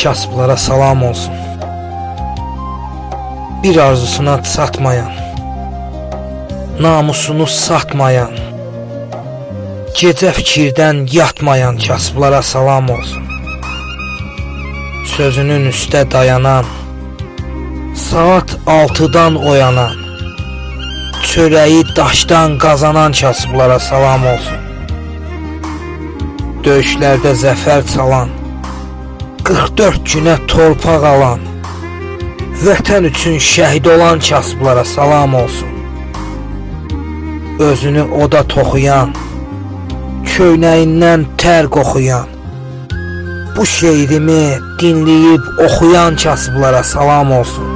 kasıblara salam olsun. Bir arzusuna çatmayan, namusunu satmayan, gecə fikirdən yatmayan kasıblara salam olsun. Sözünün üstə dayanan, saat 6'dan oyanan, çörəyi daşdan qazanan kasıblara salam olsun. Döyüşlərdə zəfər çalan, 44 günə torpaq alan, vətən üçün şəhid olan kasıblara salam olsun. Özünü oda toxuyan, köynəyindən tər qoxuyan, bu şeirimi dinləyib oxuyan kasıblara salam olsun.